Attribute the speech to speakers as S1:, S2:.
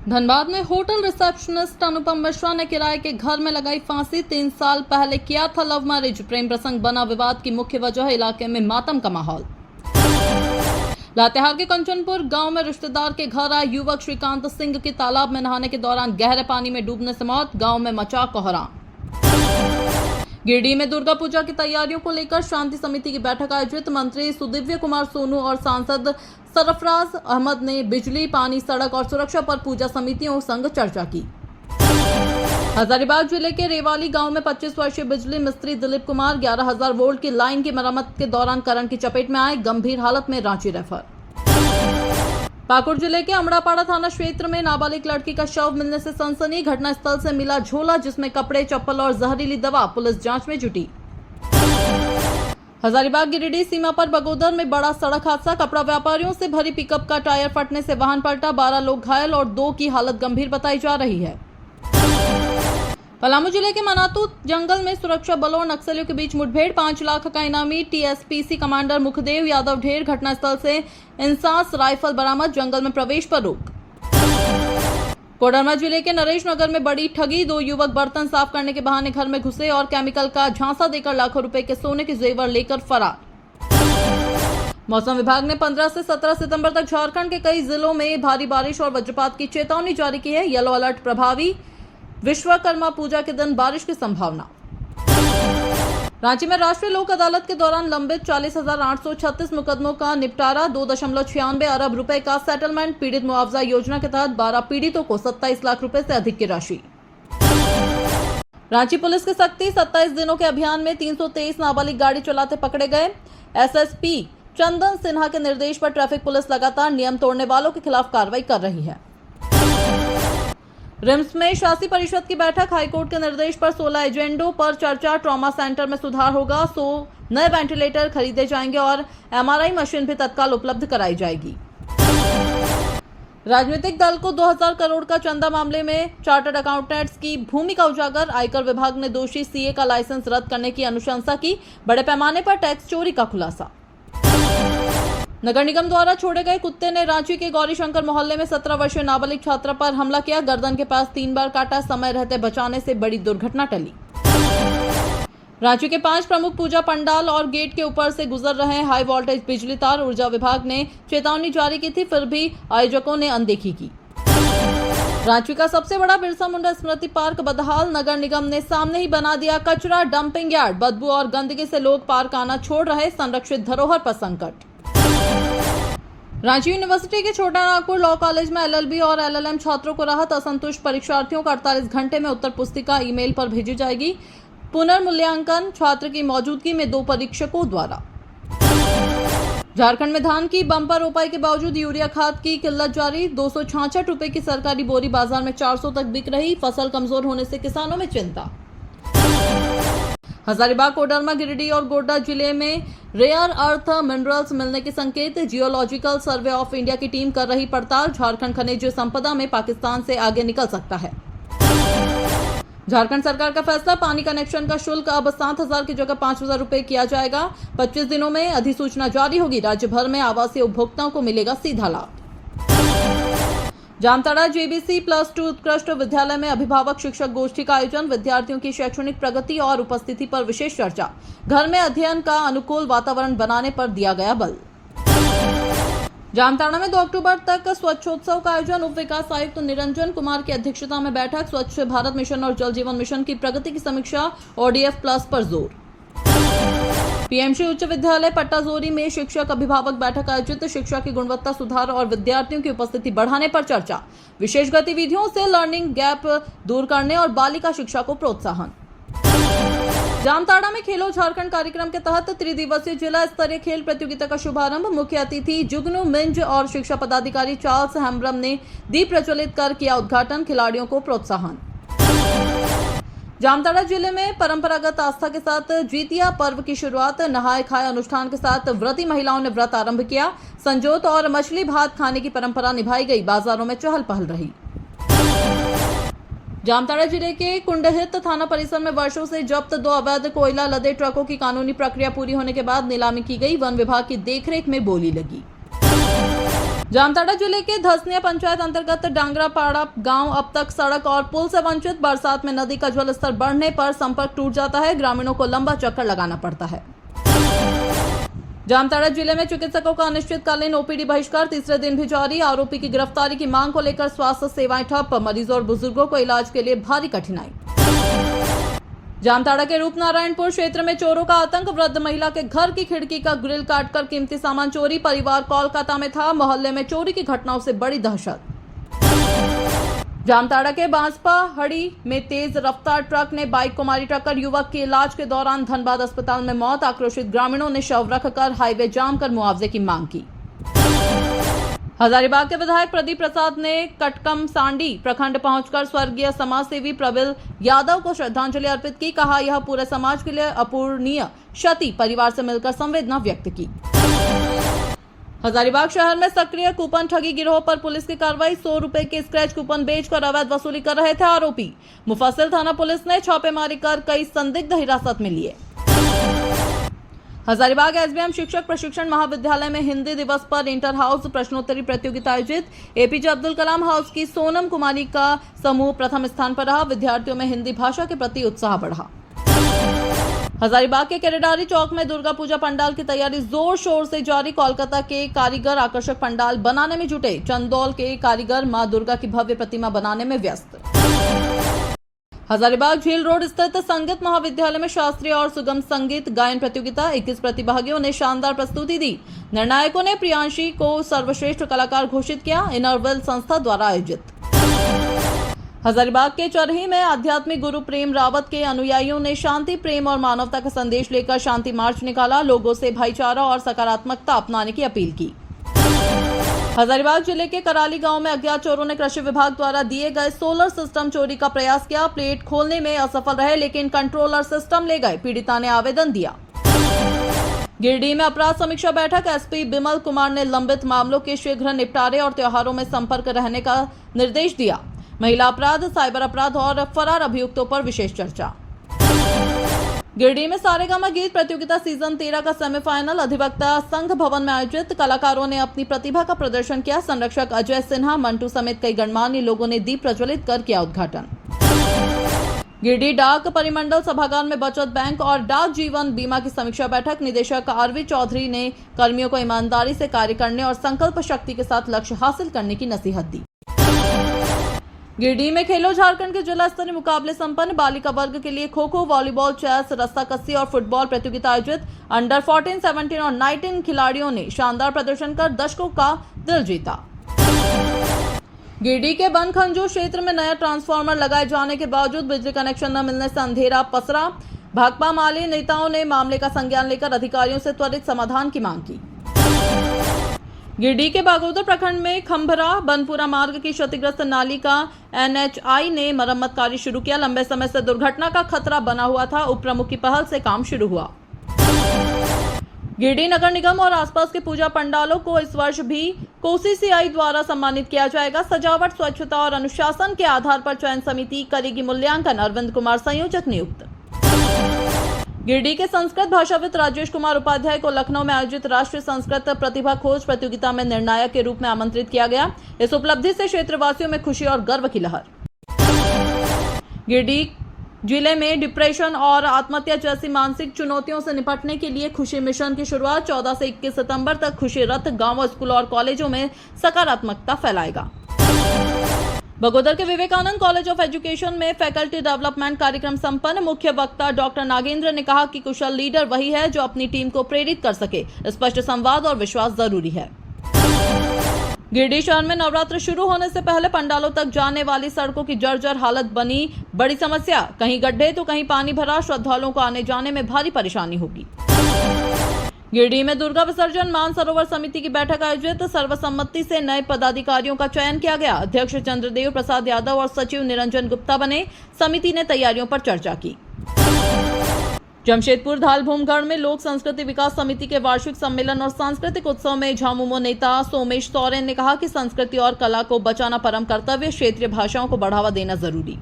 S1: धनबाद में hotel receptionist Anupam Mishra ने किराए के घर में लगाई फांसी। 3 साल पहले किया था लव मैरिज। प्रेम प्रसंग बना विवाद की मुख्य वजह, इलाके में मातम का माहौल। लातेहार के कंचनपुर गांव में रिश्तेदार के घर आए युवक श्रीकांत सिंह की तालाब में नहाने के दौरान गहरे पानी में डूबने से मौत। गांव में मचा कोहराम। गिरिडीह में दुर्गा पूजा की तैयारियों को लेकर शांति समिति की बैठक आयोजित। मंत्री सुदिव्य कुमार सोनू और सांसद सरफराज अहमद ने बिजली, पानी, सड़क और सुरक्षा पर पूजा समितियों संग चर्चा की। हजारीबाग जिले के रेवाली गांव में 25 वर्षीय बिजली मिस्त्री दिलीप कुमार 11,000 वोल्ट की लाइन की मरम्मत के दौरान करंट की चपेट में आए, गंभीर हालत में रांची रेफर। पाकुड़ जिले के अमड़ापाड़ा थाना क्षेत्र में नाबालिग लड़की का शव मिलने से सनसनी। घटनास्थल से मिला झोला जिसमें कपड़े, चप्पल और जहरीली दवा। पुलिस जांच में जुटी। हजारीबाग गिरिडीह सीमा पर बगोदर में बड़ा सड़क हादसा। कपड़ा व्यापारियों से भरी पिकअप का टायर फटने से वाहन पलटा। 12 लोग घायल और 2 की हालत गंभीर बताई जा रही है। पलामू जिले के मनातू जंगल में सुरक्षा बलों और नक्सलियों के बीच मुठभेड़। 5 लाख का इनामी टीएसपीसी कमांडर मुखदेव यादव ढेर। घटनास्थल से इंसास राइफल बरामद। जंगल में प्रवेश पर रोक। कोडरमा जिले के नरेश नगर में बड़ी ठगी। 2 युवक बर्तन साफ करने के बहाने घर में घुसे और केमिकल का झांसा देकर लाखों रुपए के सोने के जेवर लेकर फरार। मौसम विभाग ने 15 से 17 सितंबर तक झारखंड के कई जिलों में भारी बारिश और वज्रपात की चेतावनी जारी की है। येलो अलर्ट प्रभावी। विश्वकर्मा पूजा के दिन बारिश की संभावना। रांची में राष्ट्रीय लोक अदालत के दौरान लंबित 40,836 मुकदमों का निपटारा। 2.96 अरब रुपए का सेटलमेंट। पीड़ित मुआवजा योजना के तहत 12 पीड़ितों को 27 लाख रुपए से अधिक की राशि। रांची पुलिस की सख्ती। 27 दिनों के अभियान में 323 नाबालिग गाड़ी चलाते पकड़े गए। एसएसपी चंदन सिन्हा के निर्देश पर ट्रैफिक पुलिस लगातार नियम तोड़ने वालों के खिलाफ कार्रवाई कर रही है। रिम्स में शासी परिषद की बैठक। हाईकोर्ट के निर्देश पर 16 एजेंडों पर चर्चा। ट्रॉमा सेंटर में सुधार होगा। 100 नए वेंटिलेटर खरीदे जाएंगे और एमआरआई मशीन भी तत्काल उपलब्ध कराई जाएगी। राजनीतिक दल को 2000 करोड़ का चंदा मामले में चार्टर्ड अकाउंटेंट्स की भूमिका उजागर। आयकर विभाग ने दोषी सीए का लाइसेंस रद्द करने की अनुशंसा की। बड़े पैमाने पर टैक्स चोरी का खुलासा। नगर निगम द्वारा छोड़े गए कुत्ते ने रांची के गौरीशंकर मोहल्ले में 17 वर्षीय नाबालिग छात्रा पर हमला किया। गर्दन के पास 3 बार काटा। समय रहते बचाने से बड़ी दुर्घटना टली। रांची के 5 प्रमुख पूजा पंडाल और गेट के ऊपर से गुजर रहे हाई वोल्टेज बिजली तार। ऊर्जा विभाग ने चेतावनी जारी की थी, फिर भी आयोजकों ने अनदेखी की। रांची का सबसे बड़ा बिरसा मुंडा स्मृति पार्क बदहाल। नगर निगम ने सामने ही बना दिया कचरा डंपिंग यार्ड। बदबू और गंदगी से लोग पार्क आना छोड़ रहे। संरक्षित धरोहर पर संकट। रांची यूनिवर्सिटी के छोटा नागपुर लॉ कॉलेज में एलएलबी और एलएलएम छात्रों को राहत। असंतुष्ट परीक्षार्थियों को 48 घंटे में उत्तर पुस्तिका ईमेल पर भेजी जाएगी। पुनर्मूल्यांकन छात्र की मौजूदगी में 2 परीक्षकों द्वारा। झारखंड में धान की बंपर रोपाई के बावजूद यूरिया खाद की किल्लत जारी। 266 रुपए की सरकारी बोरी बाजार में 400 तक बिक रही। फसल कमजोर होने से किसानों में चिंता। हजारीबाग, कोडरमा, गिरिडीह और गोड्डा जिले में रेयर अर्थ मिनरल्स मिलने के संकेत। जियोलॉजिकल सर्वे ऑफ इंडिया की टीम कर रही पड़ताल। झारखंड खनिज संपदा में पाकिस्तान से आगे निकल सकता है। झारखंड सरकार का फैसला। पानी कनेक्शन का शुल्क अब 7,000 की जगह 5,000 रुपए किया जाएगा। 25 दिनों में अधिसूचना जारी होगी। राज्य भर में आवासीय उपभोक्ताओं को मिलेगा सीधा लाभ। जामताड़ा जेबीसी +2 उत्कृष्ट विद्यालय में अभिभावक शिक्षक गोष्ठी का आयोजन। विद्यार्थियों की शैक्षणिक प्रगति और उपस्थिति पर विशेष चर्चा। घर में अध्ययन का अनुकूल वातावरण बनाने पर दिया गया बल। जामताड़ा में 2 अक्टूबर तक स्वच्छोत्सव का आयोजन। उप विकास आयुक्त निरंजन कुमार की अध्यक्षता में बैठक। स्वच्छ भारत मिशन और जल जीवन मिशन की प्रगति की समीक्षा। ODF प्लस पर जोर। पीएमसी उच्च विद्यालय पट्टाजोरी में शिक्षक अभिभावक बैठक आयोजित। शिक्षा की गुणवत्ता सुधार और विद्यार्थियों की उपस्थिति बढ़ाने पर चर्चा। विशेष गतिविधियों से लर्निंग गैप दूर करने और बालिका शिक्षा को प्रोत्साहन। जामताड़ा में खेलो झारखंड कार्यक्रम के तहत त्रिदिवसीय जिला स्तरीय खेल प्रतियोगिता का शुभारंभ। मुख्य अतिथि जुगनू मिंज और शिक्षा पदाधिकारी चार्ल्स हेम्ब्रम ने दीप प्रज्वलित कर किया उद्घाटन। खिलाड़ियों को प्रोत्साहन। जामताड़ा जिले में परंपरागत आस्था के साथ जीतिया पर्व की शुरुआत। नहाए खाए अनुष्ठान के साथ व्रती महिलाओं ने व्रत आरंभ किया। संजोत और मछली भात खाने की परंपरा निभाई गई। बाजारों में चहल पहल रही। जामताड़ा जिले के कुंडहित थाना परिसर में वर्षों से जब्त 2 अवैध कोयला लदे ट्रकों की कानूनी प्रक्रिया पूरी होने के बाद नीलामी की गई। वन विभाग की देखरेख में बोली लगी। जामताड़ा जिले के धसनिया पंचायत अंतर्गत डांगरापाड़ा गांव अब तक सड़क और पुल से वंचित। बरसात में नदी का जल स्तर बढ़ने पर संपर्क टूट जाता है। ग्रामीणों को लंबा चक्कर लगाना पड़ता है। जामताड़ा जिले में चिकित्सकों का अनिश्चितकालीन ओपीडी बहिष्कार तीसरे दिन भी जारी। आरोपी की गिरफ्तारी की मांग को लेकर स्वास्थ्य सेवाएं ठप। मरीजों और बुजुर्गों को इलाज के लिए भारी कठिनाई। जामताड़ा के रूपनारायणपुर क्षेत्र में चोरों का आतंक। वृद्ध महिला के घर की खिड़की का ग्रिल काटकर कीमती सामान चोरी। परिवार कोलकाता में था। मोहल्ले में चोरी की घटनाओं से बड़ी दहशत। जामताड़ा के बांसपा हड़ी में तेज रफ्तार ट्रक ने बाइक को मारी टक्कर। युवक की इलाज के दौरान धनबाद अस्पताल में मौत। आक्रोशित ग्रामीणों ने शव रखकर हाईवे जाम कर मुआवजे की मांग की। हजारीबाग के विधायक प्रदीप प्रसाद ने कटकम सांडी प्रखंड पहुंचकर स्वर्गीय समाजसेवी प्रबल यादव को श्रद्धांजलि अर्पित की। कहा, यह पूरे समाज के लिए अपूरणीय क्षति। परिवार से मिलकर संवेदना व्यक्त की। हजारीबाग शहर में सक्रिय कूपन ठगी गिरोह पर पुलिस की कार्रवाई। 100 रुपए के स्क्रैच कूपन बेचकर अवैध वसूली कर रहे थे आरोपी। मुफस्सिल थाना पुलिस ने छापेमारी कर कई संदिग्ध हिरासत में लिए। हजारीबाग एसबीएम शिक्षक प्रशिक्षण महाविद्यालय में हिंदी दिवस पर इंटर हाउस प्रश्नोत्तरी प्रतियोगिता आयोजित। एपीजे अब्दुल कलाम हाउस की सोनम कुमारी का समूह प्रथम स्थान पर रहा। विद्यार्थियों में हिंदी भाषा के प्रति उत्साह बढ़ा। हजारीबाग के केरेडारी चौक में दुर्गा पूजा पंडाल की तैयारी जोर शोर से जारी। कोलकाता के कारीगर आकर्षक पंडाल बनाने में जुटे। चंदौल के कारीगर मां दुर्गा की भव्य प्रतिमा बनाने में व्यस्त। हजारीबाग झील रोड स्थित संगीत महाविद्यालय में शास्त्रीय और सुगम संगीत गायन प्रतियोगिता। 21 प्रतिभागियों ने शानदार प्रस्तुति दी। निर्णायकों ने प्रियांशी को सर्वश्रेष्ठ कलाकार घोषित किया। इनरवेल संस्था द्वारा आयोजित। हजारीबाग के चरही में आध्यात्मिक गुरु प्रेम रावत के अनुयायियों ने शांति, प्रेम और मानवता का संदेश लेकर शांति मार्च निकाला। लोगों से भाईचारा और सकारात्मकता अपनाने की अपील की। हजारीबाग जिले के कराली गांव में अज्ञात चोरों ने कृषि विभाग द्वारा दिए गए सोलर सिस्टम चोरी का प्रयास किया। प्लेट खोलने में असफल रहे लेकिन कंट्रोलर सिस्टम ले गए। पीड़िता ने आवेदन दिया। गिरिडीह में अपराध समीक्षा बैठक। एसपी बिमल कुमार ने लंबित मामलों के शीघ्र निपटारे और त्योहारों में संपर्क रहने का निर्देश दिया। महिला अपराध, साइबर अपराध और फरार अभियुक्तों पर विशेष चर्चा। गिरिडीह में सारेगामा गीत प्रतियोगिता सीजन 13 का सेमीफाइनल अधिवक्ता संघ भवन में आयोजित। कलाकारों ने अपनी प्रतिभा का प्रदर्शन किया। संरक्षक अजय सिन्हा, मंटू समेत कई गणमान्य लोगों ने दीप प्रज्वलित कर किया उद्घाटन। गिरिडीह डाक परिमंडल सभागार में बचत बैंक और डाक जीवन बीमा की समीक्षा बैठक। निदेशक आरवी चौधरी ने कर्मियों को ईमानदारी से कार्य करने और संकल्प शक्ति के साथ लक्ष्य हासिल करने की नसीहत दी। गिरिडीह में खेलो झारखंड के जिला स्तरीय मुकाबले संपन्न। बालिका वर्ग के लिए खो खो, वॉलीबॉल, चेस, रस्साकस्सी और फुटबॉल प्रतियोगिता आयोजित। अंडर 14, 17 और 19 खिलाड़ियों ने शानदार प्रदर्शन कर दर्शकों का दिल जीता। गिरिडीह के बनखंजू क्षेत्र में नया ट्रांसफार्मर लगाए जाने के बावजूद बिजली कनेक्शन न मिलने से अंधेरा पसरा। भाकपा माले नेताओं ने मामले का संज्ञान लेकर अधिकारियों से त्वरित समाधान की मांग की। गिरिडीह के बागोदर प्रखंड में खंभरा बनपुरा मार्ग की क्षतिग्रस्त नाली का एनएचआई ने मरम्मत कार्य शुरू किया। लंबे समय से दुर्घटना का खतरा बना हुआ था। उप प्रमुख की पहल से काम शुरू हुआ। गिरिडीह नगर निगम और आसपास के पूजा पंडालों को इस वर्ष भी कोसी सीआई द्वारा सम्मानित किया जाएगा। सजावट, स्वच्छता और अनुशासन के आधार पर चयन समिति करेगी मूल्यांकन। अरविंद कुमार संयोजक नियुक्त। गिरिडीह के संस्कृत भाषाविद राजेश कुमार उपाध्याय को लखनऊ में आयोजित राष्ट्रीय संस्कृत प्रतिभा खोज प्रतियोगिता में निर्णायक के रूप में आमंत्रित किया गया। इस उपलब्धि से क्षेत्रवासियों में खुशी और गर्व की लहर। गिरिडीह जिले में डिप्रेशन और आत्महत्या जैसी मानसिक चुनौतियों से निपटने के लिए खुशी मिशन की शुरुआत। 14 से 21 सितंबर तक खुशी रथ गांवों, स्कूल और कॉलेजों में सकारात्मकता फैलाएगा। बगोदर के विवेकानंद कॉलेज ऑफ एजुकेशन में फैकल्टी डेवलपमेंट कार्यक्रम संपन्न। मुख्य वक्ता डॉक्टर नागेंद्र ने कहा कि कुशल लीडर वही है जो अपनी टीम को प्रेरित कर सके। स्पष्ट संवाद और विश्वास जरूरी है। गिरिडीह शहर में नवरात्र शुरू होने से पहले पंडालों तक जाने वाली सड़कों की जर्जर हालत बनी बड़ी समस्या। कहीं गड्ढे तो कहीं पानी भरा। श्रद्धालुओं को आने जाने में भारी परेशानी होगी। गिरिडीह में दुर्गा विसर्जन मानसरोवर समिति की बैठक आयोजित। सर्वसम्मति से नए पदाधिकारियों का चयन किया गया। अध्यक्ष चंद्रदेव प्रसाद यादव और सचिव निरंजन गुप्ता बने। समिति ने तैयारियों पर चर्चा की। जमशेदपुर धालभूमगढ़ में लोक संस्कृति विकास समिति के वार्षिक सम्मेलन और सांस्कृतिक उत्सव में झामुमो नेता सोमेश सोरेन ने कहा कि संस्कृति और कला को बचाना परम कर्तव्य। क्षेत्रीय भाषाओं को बढ़ावा देना जरूरी।